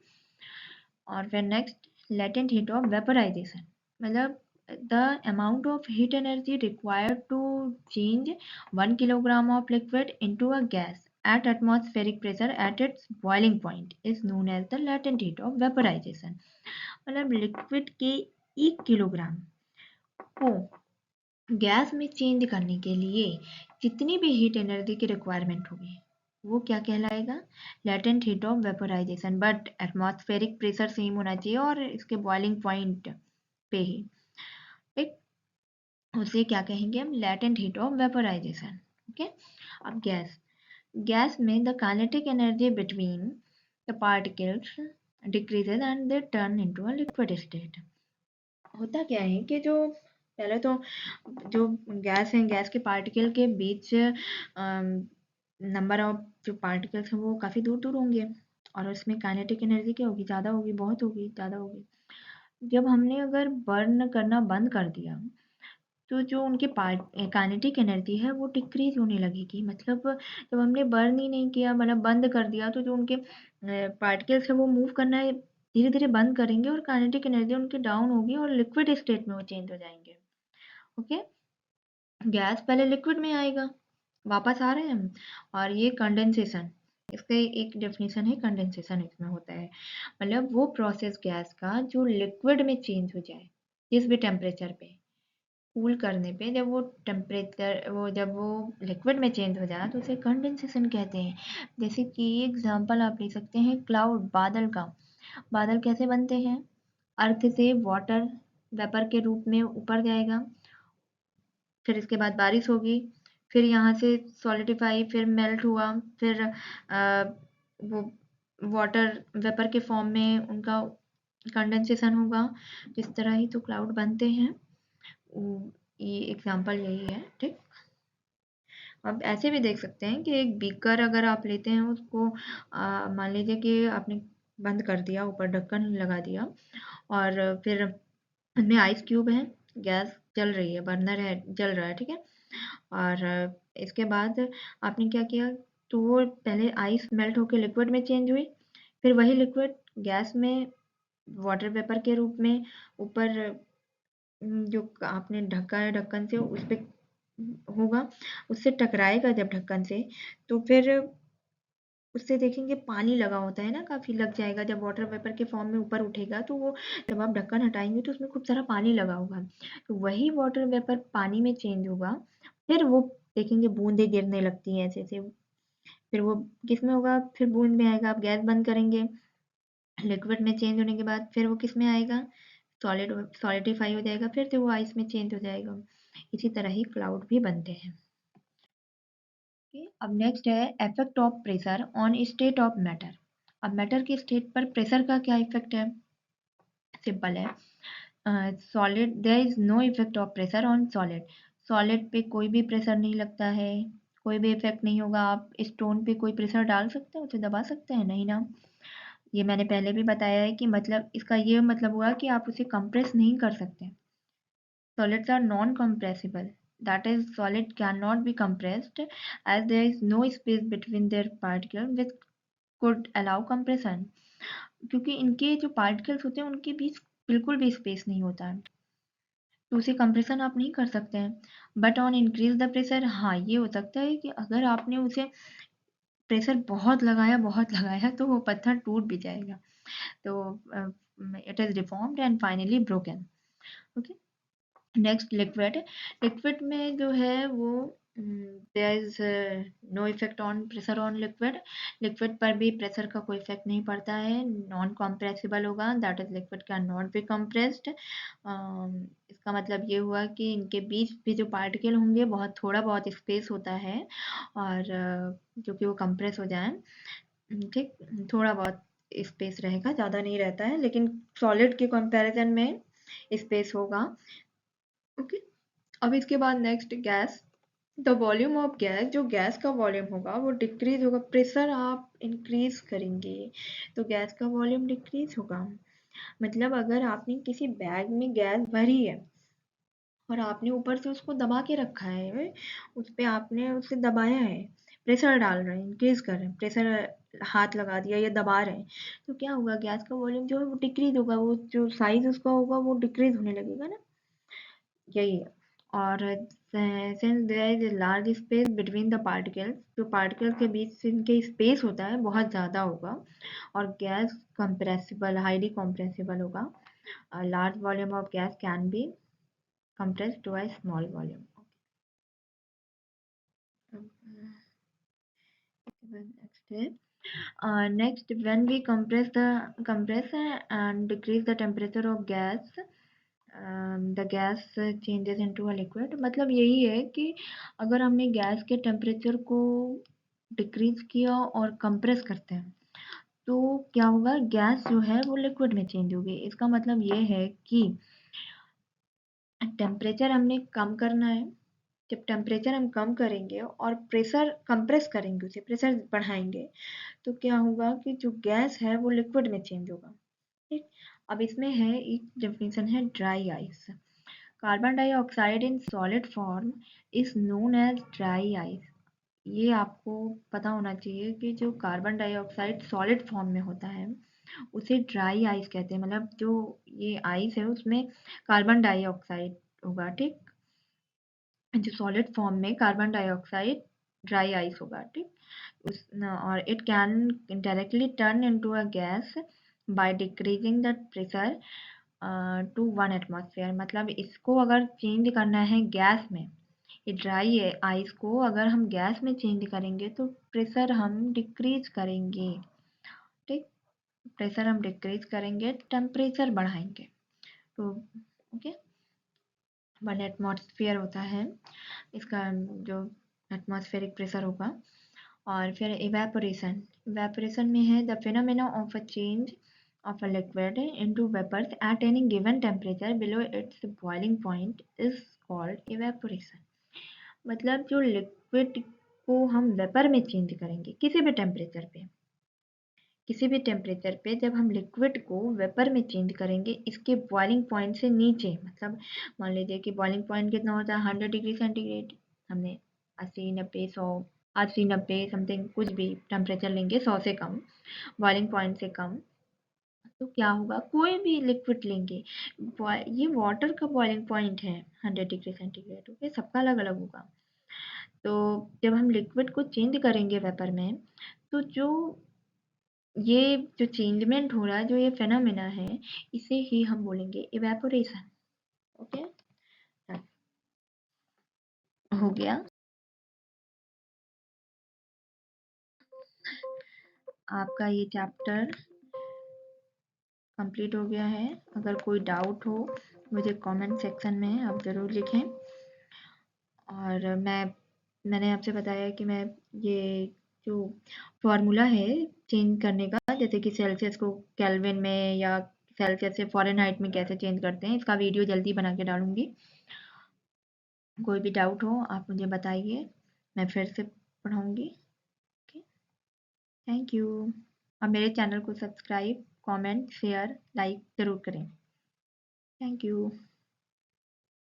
और फिर next latent heat of vaporization, मतलब the amount of heat energy required to change 1 kilogram of liquid into a gas at atmospheric pressure at its boiling point is known as the latent heat of vaporization। मतलब liquid के 1 kilogram को gas में change करने के लिए जितनी भी heat energy की रिक्वायरमेंट होगी वो क्या कहलाएगा? Latent heat of vaporisation, but atmospheric pressure same होना चाहिए और इसके बॉइलिंग पॉइंट पे ही, ठीक। उसे क्या कहेंगे हम? Latent heat of vaporisation. Okay. अब गैस, गैस में the kinetic energy between the particles decreases and they turn into a liquid state. होता क्या है कि जो पहले तो जो गैस है, गैस के पार्टिकल के बीच नंबर ऑफ जो पार्टिकल्स हैं वो काफ़ी दूर दूर होंगे, और उसमें काइनेटिक एनर्जी क्या होगी? ज़्यादा होगी, बहुत होगी, ज़्यादा होगी। जब हमने अगर बर्न करना बंद कर दिया, तो जो उनके पार्ट काइनेटिक एनर्जी है वो डिक्रीज होने लगेगी। मतलब जब हमने बर्न ही नहीं किया, मतलब बंद कर दिया, तो जो उनके पार्टिकल्स है वो मूव करना धीरे धीरे बंद करेंगे और काइनेटिक एनर्जी उनकी डाउन होगी और लिक्विड स्टेट में वो चेंज हो जाएंगे। ओके। गैस पहले लिक्विड में आएगा, वापस आ रहे हैं हम। और ये कंडेंसेशन, इसका एक डेफिनेशन है, कंडेंसेशन इसमें होता है, मतलब वो प्रोसेस गैस का जो लिक्विड में चेंज हो जाए जिस भी टेम्परेचर पे, कूल करने पे जब वो टेम्परेचर वो जब वो लिक्विड में चेंज हो जाए तो उसे कंडेंसेशन कहते हैं। जैसे कि एग्जांपल आप ले सकते हैं क्लाउड, बादल का। बादल कैसे बनते हैं? अर्थ से वाटर वेपर के रूप में ऊपर जाएगा, फिर इसके बाद बारिश होगी, फिर यहाँ से सॉलिडिफाई, फिर मेल्ट हुआ, फिर वो वाटर वेपर के फॉर्म में उनका कंडेंसेशन होगा। इस तरह ही तो क्लाउड बनते हैं। ये एग्जांपल यही है, ठीक। अब ऐसे भी देख सकते हैं कि एक बीकर अगर आप लेते हैं उसको, मान लीजिए कि आपने बंद कर दिया, ऊपर ढक्कन लगा दिया, और फिर उसमें आइस क्यूब है, गैस जल रही है, बर्नर है, जल रहा है, ठीक है। और इसके बाद आपने क्या किया, तो वो पहले आइस मेल्ट होकर लिक्विड में चेंज हुई, फिर वही लिक्विड गैस में वाटर वेपर के रूप में ऊपर जो आपने ढका है ढक्कन से उस पे होगा, उससे टकराएगा जब ढक्कन से, तो फिर उससे देखेंगे पानी लगा होता है ना, काफ़ी लग जाएगा। जब वाटर वेपर के फॉर्म में ऊपर उठेगा तो वो जब आप ढक्कन हटाएंगे तो उसमें खूब सारा पानी लगा होगा, तो वही वाटर वेपर पानी में चेंज होगा। फिर वो देखेंगे बूंदे गिरने लगती हैं ऐसे ऐसे, फिर वो किस में होगा? फिर बूंद में आएगा। आप गैस बंद करेंगे, लिक्विड में चेंज होने के बाद फिर वो किस में आएगा? सॉलिडिफाई हो जाएगा, फिर से वो आइस में चेंज हो जाएगा। इसी तरह ही क्लाउड भी बनते हैं। अब नेक्स्ट है effect of pressure on state of matter. अब मैटर की स्टेट पर प्रेशर का क्या इफेक्ट है? सिंपल है, solid, there is no effect of pressure on solid. Solid पे कोई भी प्रेशर नहीं लगता है, कोई भी इफेक्ट नहीं होगा। आप स्टोन पे कोई प्रेशर डाल सकते हैं, उसे दबा सकते हैं? नहीं ना। ये मैंने पहले भी बताया है कि मतलब इसका ये मतलब हुआ कि आप उसे कंप्रेस नहीं कर सकते। Solids are non-compressible. That is, solid cannot be compressed as there is no space between their particles which could allow compression. क्योंकि इनके जो पार्टिकल्स होते हैं उनके बीच बिल्कुल भी स्पेस नहीं होता है, तो उसे कंप्रेशन आप नहीं कर सकते हैं। But on increase the pressure, हाँ ये हो सकता है कि अगर आपने उसे प्रेशर बहुत लगाया तो वो पत्थर टूट भी जाएगा। तो it is deformed and finally broken. Okay. Next liquid. Liquid में जो है वो there is no effect on pressure on liquid. Liquid पर भी प्रेशर का कोई इफेक्ट नहीं पड़ता है, नॉन कॉम्प्रेसिबल होगा, that is liquid can not be compressed. इसका मतलब ये हुआ कि इनके बीच भी जो पार्टिकल होंगे बहुत थोड़ा बहुत स्पेस होता है, और जो कि वो कंप्रेस हो जाए, ठीक, थोड़ा बहुत स्पेस रहेगा, ज़्यादा नहीं रहता है, लेकिन सॉलिड के कंपैरिजन में स्पेस होगा। ओके। अब इसके बाद next gas. The volume of gas, जो गैस का वॉल्यूम होगा वो डिक्रीज होगा। प्रेशर आप इंक्रीज करेंगे तो गैस का वॉल्यूम डिक्रीज होगा। मतलब अगर आपने किसी बैग में गैस भरी है और आपने ऊपर से उसको दबा के रखा है, उस पे आपने उसे दबाया है, प्रेशर डाल रहे हैं, इंक्रीज कर रहे हैं, प्रेशर हाथ लगा दिया या दबा रहे हैं, तो क्या होगा? गैस का वॉल्यूम जो है वो डिक्रीज होगा, वो जो साइज उसका होगा वो डिक्रीज होने लगेगा ना, यही है। और since there is large space between the particles, जो पार्टिकल्स के बीच इनके स्पेस होता है बहुत ज़्यादा होगा, और गैस कंप्रेसिबल, हाईली कंप्रेसिबल होगा। Large volume of gas can be compressed to a small volume. Next है next when we compress and decrease the temperature of gas, the gas changes into a liquid। मतलब यही है कि अगर हमने gas के temperature को डिक्रीज किया और कंप्रेस करते हैं तो क्या होगा, गैस जो है वो लिक्विड में चेंज होगी। इसका मतलब ये है कि टेम्परेचर हमने कम करना है। जब टेम्परेचर हम कम करेंगे और प्रेशर कंप्रेस करेंगे, उसे प्रेशर बढ़ाएंगे, तो क्या होगा कि जो गैस है वो लिक्विड में चेंज होगा। ठीक, अब इसमें है एक डेफिनेशन है dry ice. Carbon dioxide in solid form is known as dry ice. ये आपको पता होना चाहिए कि जो कार्बन डाइऑक्साइड सॉलिड फॉर्म में होता है उसे ड्राई आइस कहते हैं। मतलब जो ये आइस है उसमें कार्बन डाइऑक्साइड होगा। ठीक, जो सॉलिड फॉर्म में कार्बन डाइऑक्साइड ड्राई आइस होगा। ठीक, और it can directly turn into a gas by decreasing the pressure to 1 atmosphere. मतलब इसको अगर चेंज करना है गैस में, ये ड्राई आइस को अगर हम गैस में चेंज करेंगे तो प्रेशर हम डिक्रीज करेंगे। ठीक, प्रेशर हम डिक्रीज करेंगे, टेम्परेचर बढ़ाएंगे। तो ओके, 1 एटमॉस्फेयर होता है इसका जो एटमॉस्फेरिक प्रेशर होगा। और फिर इवेपोरेशन। इवेपोरेशन में है the phenomena of a change of a liquid into vapors at any given temperature below its boiling point is called evaporation। मतलब जो लिक्विड को हम वेपर में चेंज करेंगे किसी भी टेम्परेचर पे, किसी भी टेम्परेचर पे जब हम लिक्विड को वेपर में चेंज करेंगे इसके बॉइलिंग पॉइंट से नीचे, मतलब मान लीजिए कि बॉइलिंग पॉइंट कितना होता है 100 डिग्री सेंटीग्रेड, हमने 80 90 100 80 90 समथिंग कुछ भी टेम्परेचर लेंगे 100 से कम, बॉइलिंग पॉइंट से कम, तो क्या होगा, कोई भी लिक्विड लेंगे, ये वाटर का बॉइलिंग पॉइंट है 100 डिग्री सेंटीग्रेड। ओके, सबका अलग अलग होगा। तो जब हम लिक्विड को चेंज करेंगे वेपर में तो जो ये जो चेंजमेंट हो रहा है, जो ये फेनोमेना है, इसे ही हम बोलेंगे इवेपोरेशन। ओके, हो गया। आपका ये चैप्टर कंप्लीट हो गया है। अगर कोई डाउट हो मुझे कमेंट सेक्शन में आप ज़रूर लिखें। और मैंने आपसे बताया कि मैं ये जो फॉर्मूला है चेंज करने का, जैसे कि सेल्सियस को केल्विन में या सेल्सियस से फ़ारेनहाइट में कैसे चेंज करते हैं, इसका वीडियो जल्दी बना के डालूँगी। कोई भी डाउट हो आप मुझे बताइए, मैं फिर से पढ़ाऊँगी। Okay, thank you. और मेरे चैनल को सब्सक्राइब, कमेंट, शेयर, लाइक ज़रूर करें। Thank you.